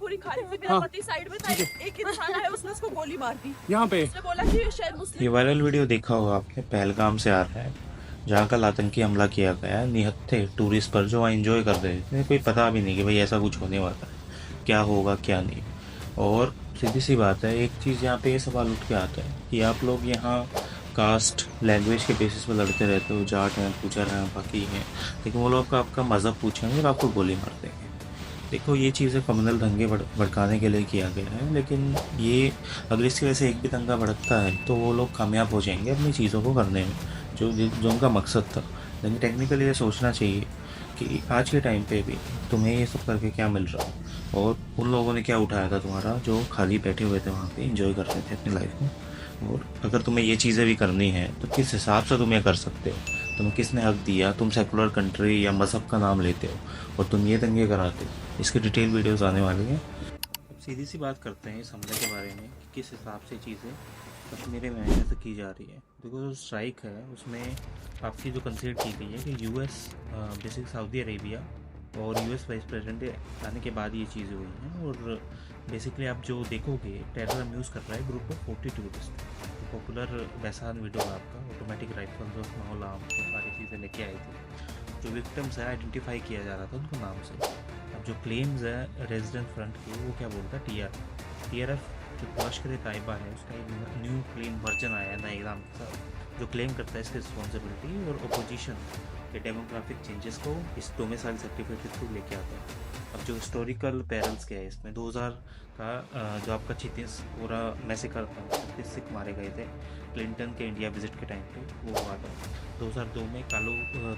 पूरी खा रही थी, मेरा हाँ, पति साइड में था, एक इंसान आया उसने उसको गोली मार दी। यहाँ पे उसने बोला कि ये शायद ये मुस्लिम। वायरल वीडियो देखा होगा आपने, पहलगाम से आ रहा है, जहाँ कल आतंकी हमला किया गया है निहत्थे टूरिस्ट पर जो वहाँ एंजॉय कर रहे थे। कोई पता भी नहीं कि भाई ऐसा कुछ होने वाला है, क्या होगा क्या नहीं। और सीधी सी बात है, एक चीज़ यहाँ पे ये सवाल उठ के आता है कि आप लोग यहाँ कास्ट लैंग्वेज के बेसिस पर लड़ते रहते हो, जाट हैं, गुजर हैं, बाकी हैं, लेकिन वो लोग आपका मज़हब पूछेंगे और आपको गोली मार देंगे। देखो, ये चीज़ें कम्युनल दंगे भड़काने के लिए किया गया है, लेकिन ये अगर इसकी वजह से एक भी दंगा भड़कता है तो वो लोग कामयाब हो जाएंगे अपनी चीज़ों को करने में, जो उनका मकसद था। लेकिन टेक्निकली ये सोचना चाहिए कि आज के टाइम पे भी तुम्हें ये सब करके क्या मिल रहा है, और उन लोगों ने क्या उठाया था तुम्हारा, जो खाली बैठे हुए थे वहाँ पे इंजॉय कर रहे थे अपनी लाइफ में। और अगर तुम्हें ये चीज़ें भी करनी है तो किस हिसाब से तुम ये कर सकते हो, तुम्हें किसने हक दिया, तुम सेकुलर कंट्री या मज़हब का नाम लेते हो और तुम ये दंगे कराते हो। इसकी डिटेल वीडियोस आने वाली हैं। अब सीधी सी बात करते हैं इस हमले के बारे में कि किस हिसाब से चीज़ें कश्मीर में ऐसे की जा रही है। देखो, जो स्ट्राइक है उसमें आपकी जो कंसीडर की गई है कि यूएस बेसिक सऊदी अरेबिया और यूएस वाइस प्रेसिडेंट आने के बाद ये चीज़ें हुई हैं। और बेसिकली आप जो देखोगे, टेरर अम्यूज़ कर रहा है ग्रुप ऑफ 40 टूरिस्ट। तो पॉपुलर वैसान वीडियो आपका ऑटोमेटिक राइफल्स और स्मॉल आर्म्स और सारी चीज़ें लेके आई थी। जो विक्टिम्स है आइडेंटिफाई किया जा रहा था उनको नाम से। अब जो क्लेम्स है रेजिडेंट फ्रंट के, वो क्या बोलता है, टीआरएफ जो लश्कर तैयबा है उसका एक न्यू क्लीन वर्जन आया है नए नाम के साथ, जो क्लेम करता है इसकी रिस्पॉन्सिबिलिटी और अपोजिशन के डेमोग्राफिक चेंजेस को इस डोमिसाइल सर्टिफिकेट के थ्रू लेके आता है। अब जो हिस्टोरिकल पैरल्स क्या है इसमें, 2000 का जो आपका 36 पूरा मैसेकर था, 36 सिख मारे गए थे क्लिंटन के इंडिया विजिट के टाइम पे, वो हुआ था। 2002 में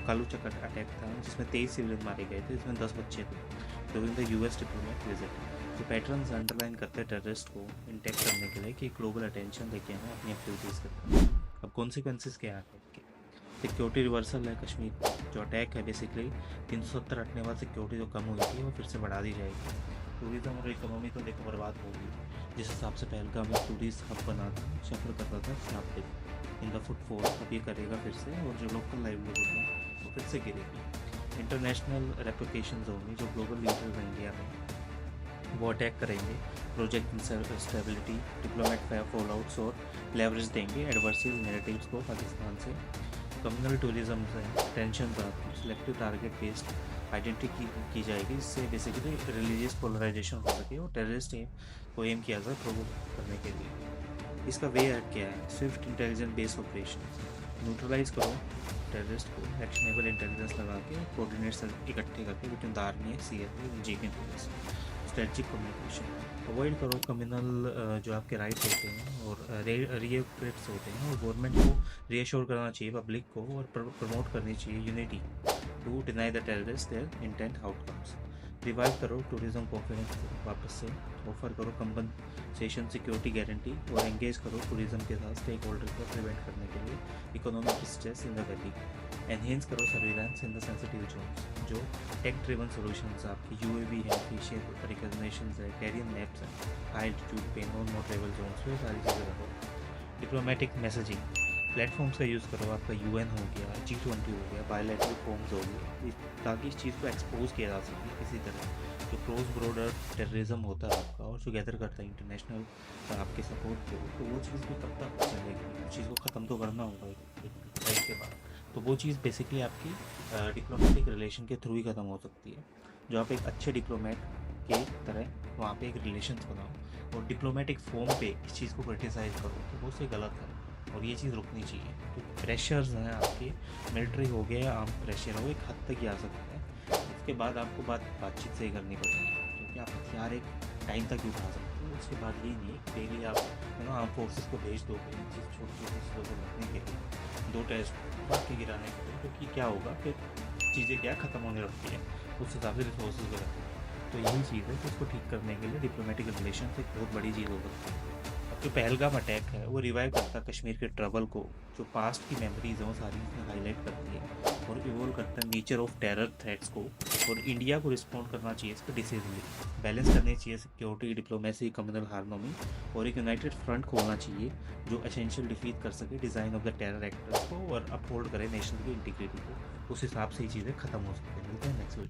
कालू चक्कर अटैक था जिसमें 23 सिविलियन मारे गए थे, जिसमें 10 बच्चे थे during the US diplomat visit. जो पैटर्न्स अंडरलाइन करते हैं टेररिस्ट को इंटेक्ट करने के लिए कि ग्लोबल अटेंशन लेके आना अपनी एक्टिविटीज़ करते हैं। अब कॉन्सिक्वेंसेस क्या है, सिक्योरिटी रिवर्सल है कश्मीर में। जो अटैक है बेसिकली 370 हटने बाद सिक्योरिटी जो कम हुई थी वो फिर से बढ़ा दी जाएगी। टूरिज्म और इकोनॉमी तो देखो बर्बाद होगी। जिस हिसाब से पहलगाम में टूरिस्ट हब बना था, सफ़र करता था स्टाफ इन द फुटफॉल, अब ये करेगा फिर से, और जो लोकल लाइवलीहुड है वो फिर से गिरेगी। इंटरनेशनल रेपुटेशन होंगी, जो ग्लोबल लीडर्स हैं इंडिया में वो अटैक करेंगे, प्रोजेक्ट स्टेबिलिटी, डिप्लोमेट फॉलोआउट्स और लेवरेज देंगे एडवर्सिव नैरेटिव्स को पाकिस्तान से। कम्युनल टूरिज्म से tension selective target based identity की जाएगी, जिससे बेसिकली रिलीजियस पोलराइजेशन हो सके और टेररिस्ट को एम किया जाए प्रोवोक करने के लिए। इसका वे क्या है, swift intelligence based operation, neutralise करो टेररिस्ट को एक्शनेबल इंटेलिजेंस लगा के, कोऑर्डिनेट्स इकट्ठे करके between the army, CFA, engineering police. Strategic communication, avoid करो कम्युनल जो आपके राइट्स होते हैं और रिएक्ट्रेट्स होते हैं, और गवर्नमेंट को रीअश्योर करना चाहिए पब्लिक को, और प्रमोट करनी चाहिए unity to deny the terrorist their intent outcomes. Revive करो टूरिज्म कॉन्फिडेंस को वापस से, ऑफर करो कंपनसेशन सिक्योरिटी गारंटी, और एंगेज करो टूरिज्म के साथ स्टेक होल्डर को प्रिवेंट करने के लिए economic stress in the valley. Enhance करो surveillance in the sensitive zones, जो टेक ड्रिवन सॉल्यूशंस आपकी यूएवी है, फेशियल रिकॉग्निशन है, कैरियर मैप्स है, हाई एल्टीट्यूड पे नो ट्रेवल जोन्स पे सारी चीज़ें रखो। डिप्लोमेटिक मैसेजिंग प्लेटफॉर्म्स का यूज़ करो, आपका यूएन हो गया, G20 हो गया, बायलैटरल फॉर्म्स हो गए, ताकि इस चीज़ को एक्सपोज किया जा सके किसी तरह। जो क्रॉस बॉर्डर टेररिज्म होता है आपका, और जो गैदर करता है इंटरनेशनल आपके सपोर्ट को, तो वो चीज़ भी कब तक चलेगी, उस चीज़ को ख़त्म तो करना होगा एक टाइम के बाद। तो वो चीज़ बेसिकली आपकी डिप्लोमेटिक रिलेशन के थ्रू ही ख़त्म हो सकती है। जो आप एक अच्छे डिप्लोमेट के तरह वहाँ पे एक रिलेशन बनाओ, और डिप्लोमेटिक फॉर्म पे इस चीज़ को क्रिटिसाइज़ करो, तो वो से गलत है और ये चीज़ रुकनी चाहिए। तो प्रेशर्स हैं आपके, मिलिट्री हो गया, आर्म प्रेशर हो, एक हद तक ही आ सकता है। उसके बाद आपको बातचीत से ही करनी पड़ेगी, क्योंकि आप हथियार एक टाइम तक ही उठा सकते हो। उसके बाद ये नहीं डेली आप आर्म फोर्सेस को भेज दोगे इन चीज़ छोटी छोटी चीज़ों को लड़ने के लिए, 2 टेस्ट बाकी गिराने के लिए, क्योंकि क्या होगा फिर चीज़ें क्या ख़त्म होने लगती है, उस हिसाब से रिसोर्सेज भी लगते हैं। तो यही चीज़ है कि उसको ठीक करने के लिए डिप्लोमेटिक रिलेशन एक बहुत बड़ी चीज़ हो सकती है। अब जो पहलगाम अटैक है वो रिवाइव करता है कश्मीर के ट्रबल को, जो पास्ट की मेमोरीज हैं वो सारी हाईलाइट करती है, और इवोल्व करता है नेचर ऑफ टेरर थ्रेट्स को, और इंडिया को रिस्पॉन्ड करना चाहिए इस पर डिसीजनली, बैलेंस करनी चाहिए सिक्योरिटी, डिप्लोमेसी, कम्युनल हार्मोनी, और एक यूनाइटेड फ्रंट खोलना चाहिए जो एसेंशियल डिफीट कर सके design of the terror actors को, और अपहोल्ड करे नेशनल की इंटीग्रिटी को। उस हिसाब से ये चीज़ें खत्म हो सकती हैं। मिलते हैं नेक्स्ट वीडियो।